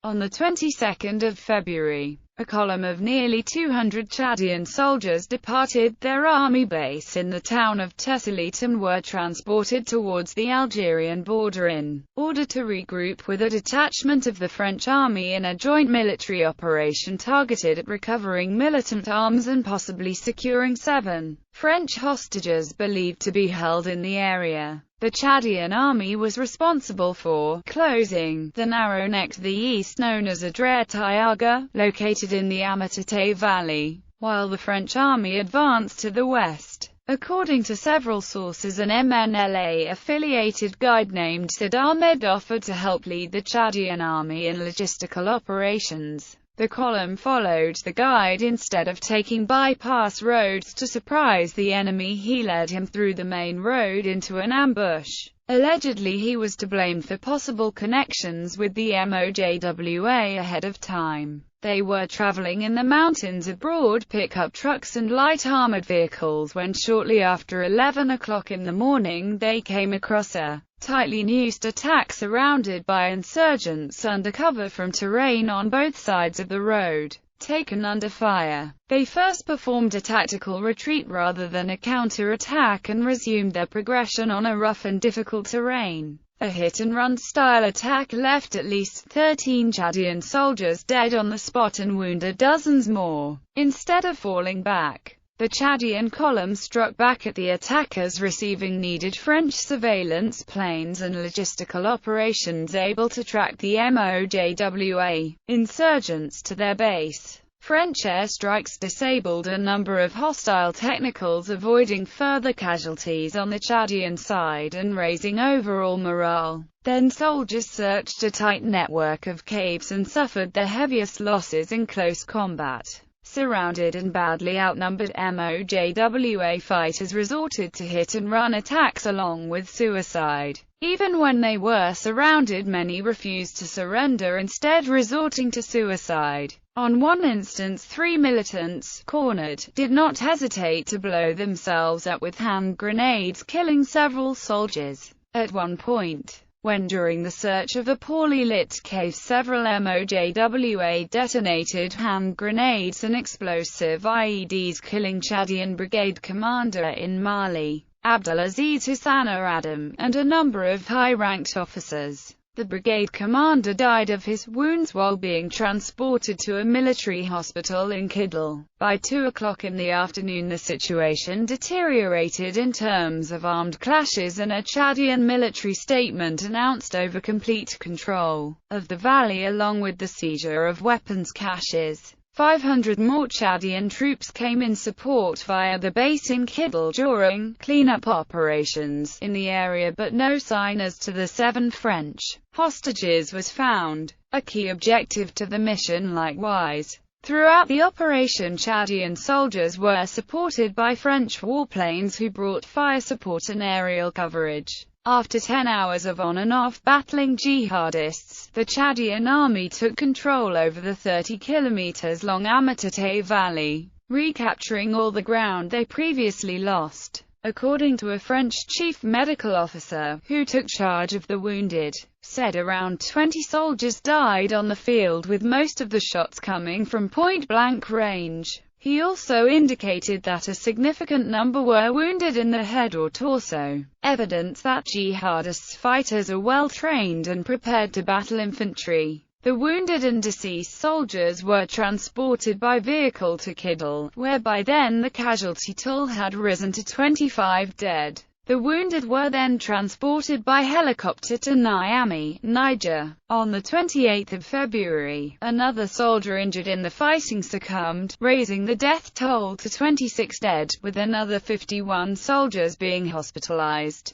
On the 22nd of February, a column of nearly 200 Chadian soldiers departed their army base in the town of Tessalit and were transported towards the Algerian border in order to regroup with a detachment of the French army in a joint military operation targeted at recovering militant arms and possibly securing 7 French hostages believed to be held in the area. The Chadian army was responsible for closing the narrow neck to the east known as Ifoghas, located in the Amatate Valley, while the French army advanced to the west. According to several sources, an MNLA-affiliated guide named Sid Ahmed offered to help lead the Chadian army in logistical operations. The column followed the guide instead of taking bypass roads to surprise the enemy. He led him through the main road into an ambush. Allegedly, he was to blame for possible connections with the MOJWA ahead of time. They were traveling in the mountains aboard pickup trucks and light armored vehicles when shortly after 11 o'clock in the morning they came across a tightly noosed attack surrounded by insurgents under cover from terrain on both sides of the road. Taken under fire, they first performed a tactical retreat rather than a counter-attack and resumed their progression on a rough and difficult terrain. A hit-and-run style attack left at least 13 Chadian soldiers dead on the spot and wounded dozens more. Instead of falling back, the Chadian column struck back at the attackers, receiving needed French surveillance planes and logistical operations able to track the MOJWA insurgents to their base. French airstrikes disabled a number of hostile technicals, avoiding further casualties on the Chadian side and raising overall morale. Then soldiers searched a tight network of caves and suffered their heaviest losses in close combat. Surrounded and badly outnumbered, MOJWA fighters resorted to hit-and-run attacks along with suicide. Even when they were surrounded, many refused to surrender, instead resorting to suicide. On one instance, 3 militants, cornered, did not hesitate to blow themselves up with hand grenades, killing several soldiers. At one point, when during the search of a poorly lit cave, several MOJWA detonated hand grenades and explosive IEDs, killing Chadian brigade commander in Mali, Abdelaziz Husana Adam, and a number of high-ranked officers. The brigade commander died of his wounds while being transported to a military hospital in Kidal. By 2 o'clock in the afternoon, the situation deteriorated in terms of armed clashes, and a Chadian military statement announced over complete control of the valley along with the seizure of weapons caches. 500 more Chadian troops came in support via the base in Kidal during cleanup operations in the area, but no sign as to the 7 French hostages was found, a key objective to the mission. Likewise, throughout the operation, Chadian soldiers were supported by French warplanes who brought fire support and aerial coverage. After 10 hours of on-and-off battling jihadists, the Chadian army took control over the 30 km long Amatate Valley, recapturing all the ground they previously lost. According to a French chief medical officer, who took charge of the wounded, said around 20 soldiers died on the field, with most of the shots coming from point-blank range. He also indicated that a significant number were wounded in the head or torso, evidence that jihadist fighters are well trained and prepared to battle infantry. The wounded and deceased soldiers were transported by vehicle to Kidal, where by then the casualty toll had risen to 25 dead. The wounded were then transported by helicopter to Niamey, Niger. On the 28th of February, another soldier injured in the fighting succumbed, raising the death toll to 26 dead, with another 51 soldiers being hospitalized.